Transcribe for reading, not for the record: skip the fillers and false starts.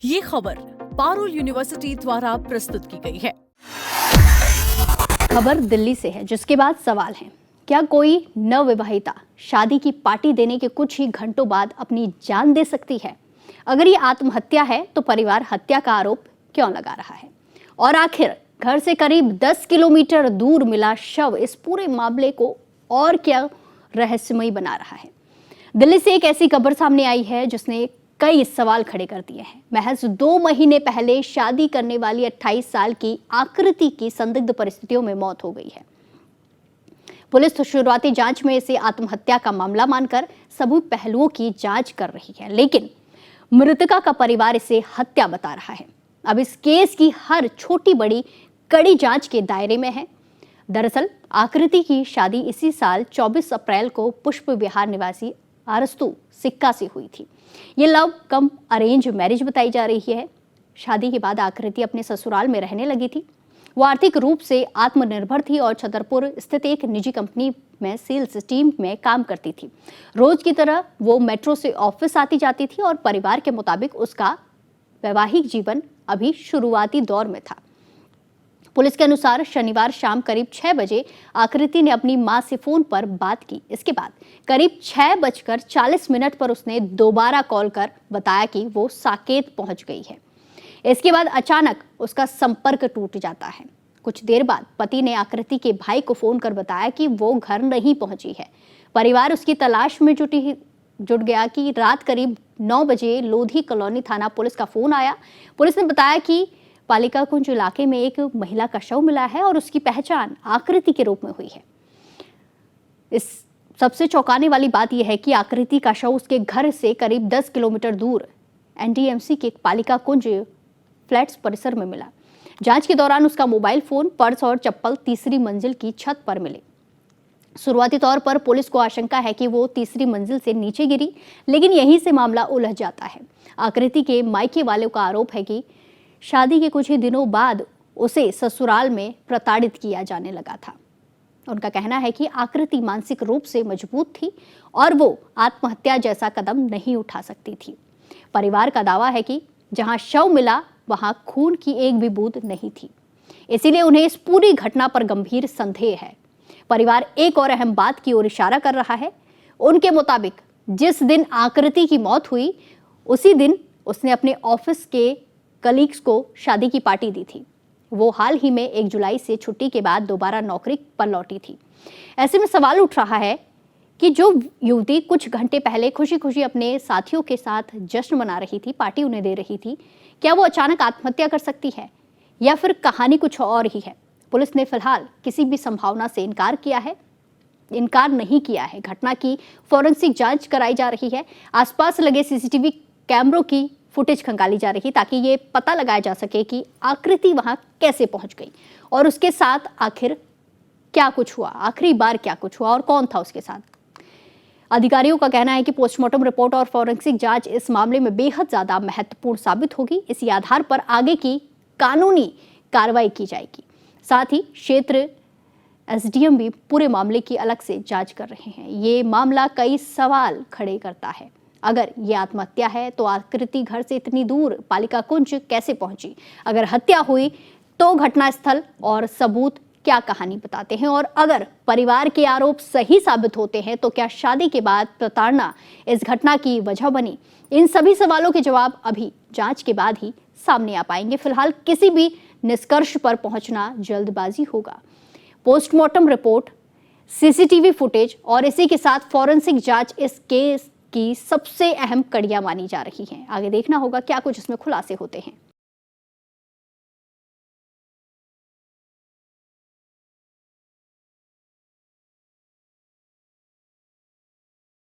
ये खबर पारुल यूनिवर्सिटी द्वारा प्रस्तुत की गई है। खबर दिल्ली से है, जिसके बाद सवाल है, क्या कोई नवविवाहिता शादी की पार्टी देने के कुछ ही घंटों बाद अपनी जान दे सकती है? अगर ये आत्महत्या है तो परिवार हत्या का आरोप क्यों लगा रहा है? और आखिर घर से करीब 10 किलोमीटर दूर मिला शव इस पूरे मामले को और क्या रहस्यमयी बना रहा है? दिल्ली से एक ऐसी खबर सामने आई है जिसने कई सवाल खड़े कर दिए हैं। महज 2 महीने पहले शादी करने वाली 28 साल की आकृति की संदिग्ध परिस्थितियों में मौत हो गई है। पुलिस तो शुरुआती जांच में इसे आत्महत्या का मामला मानकर सभी पहलुओं की जांच कर रही है, लेकिन मृतका का परिवार इसे हत्या बता रहा है। अब इस केस की हर छोटी बड़ी कड़ी जांच के दायरे में है। दरअसल आकृति की शादी इसी साल 24 अप्रैल को पुष्प विहार निवासी आरस्तु सिक्का से हुई थी। ये लव कम अरेंज मैरिज बताई जा रही है। शादी के बाद आकृति अपने ससुराल में रहने लगी थी। वो आर्थिक रूप से आत्मनिर्भर थी और छतरपुर स्थित एक निजी कंपनी में सेल्स टीम में काम करती थी। रोज की तरह वो मेट्रो से ऑफिस आती जाती थी और परिवार के मुताबिक उसका वैवाहिक जीवन अभी शुरुआती दौर में था। पुलिस के अनुसार शनिवार शाम करीब 6 बजे आकृति ने अपनी मां से फोन पर बात की। इसके बाद करीब 6:40 पर उसने दोबारा कॉल कर बताया कि वो साकेत पहुंच गई है। इसके बाद अचानक उसका संपर्क टूट जाता है। कुछ देर बाद पति ने आकृति के भाई को फोन कर बताया कि वो घर नहीं पहुंची है। परिवार उसकी तलाश में जुट गया कि रात करीब 9 बजे लोधी कॉलोनी थाना पुलिस का फोन आया। पुलिस ने बताया कि पालिका कुंज इलाके में एक महिला का शव मिला है और उसकी पहचान आकृति के रूप में हुई है। इस सबसे चौंकाने वाली बात यह है कि आकृति का शव उसके घर से करीब 10 किलोमीटर दूर एनडीएमसी के पालिका कुंज फ्लैट्स परिसर में मिला। जांच के दौरान उसका मोबाइल फोन, पर्स और चप्पल तीसरी मंजिल की छत पर मिले। शुरुआती तौर पर पुलिस को आशंका है कि वो तीसरी मंजिल से नीचे गिरी, लेकिन यहीं से मामला उलझ जाता है। आकृति के मायके वालों का आरोप है कि शादी के कुछ ही दिनों बाद उसे ससुराल में प्रताड़ित किया जाने लगा था। उनका कहना है कि आकृति मानसिक रूप से मजबूत थी और वो आत्महत्या जैसा कदम नहीं उठा सकती थी। परिवार का दावा है कि जहां शव मिला वहां खून की एक भी बूंद नहीं थी, इसीलिए उन्हें इस पूरी घटना पर गंभीर संदेह है। परिवार एक और अहम बात की ओर इशारा कर रहा है। उनके मुताबिक जिस दिन आकृति की मौत हुई उसी दिन उसने अपने ऑफिस के कलीग्स को शादी की पार्टी दी थी। वो हाल ही में 1 जुलाई से छुट्टी के बाद दोबारा नौकरी पर लौटी थी। ऐसे में सवाल उठ रहा है कि जो युवती कुछ घंटे पहले खुशी खुशी अपने साथियों के साथ जश्न मना रही थी, पार्टी उन्हें दे रही थी, क्या वो अचानक आत्महत्या कर सकती है या फिर कहानी कुछ और ही है? पुलिस ने फिलहाल किसी भी संभावना से इनकार नहीं किया है। घटना की फॉरेंसिक जांच कराई जा रही है। आसपास लगे सीसीटीवी कैमरों की फुटेज खंगाली जा रही ताकि ये पता लगाया जा सके कि आकृति वहां कैसे पहुंच गई और उसके साथ आखिर क्या कुछ हुआ, आखिरी बार क्या कुछ हुआ और कौन था उसके साथ। अधिकारियों का कहना है कि पोस्टमार्टम रिपोर्ट और फॉरेंसिक जांच इस मामले में बेहद ज्यादा महत्वपूर्ण साबित होगी। इसी आधार पर आगे की कानूनी कार्रवाई की जाएगी। साथ ही क्षेत्र एसडीएम भी पूरे मामले की अलग से जांच कर रहे हैं। ये मामला कई सवाल खड़े करता है। अगर ये आत्महत्या है तो आकृति घर से इतनी दूर पालिका कुंज कैसे पहुंची? अगर हत्या हुई तो घटनास्थल और सबूत क्या कहानी बताते हैं? और अगर परिवार के आरोप सही साबित होते हैं तो क्या शादी के बाद प्रताड़ना इस घटना की वजह बनी? इन सभी सवालों के जवाब अभी जांच के बाद ही सामने आ पाएंगे। फिलहाल किसी भी निष्कर्ष पर पहुंचना जल्दबाजी होगा। पोस्टमार्टम रिपोर्ट, सीसीटीवी फुटेज और इसी के साथ फॉरेंसिक जांच इस केस की सबसे अहम कड़ियां मानी जा रही हैं। आगे देखना होगा क्या कुछ इसमें खुलासे होते हैं।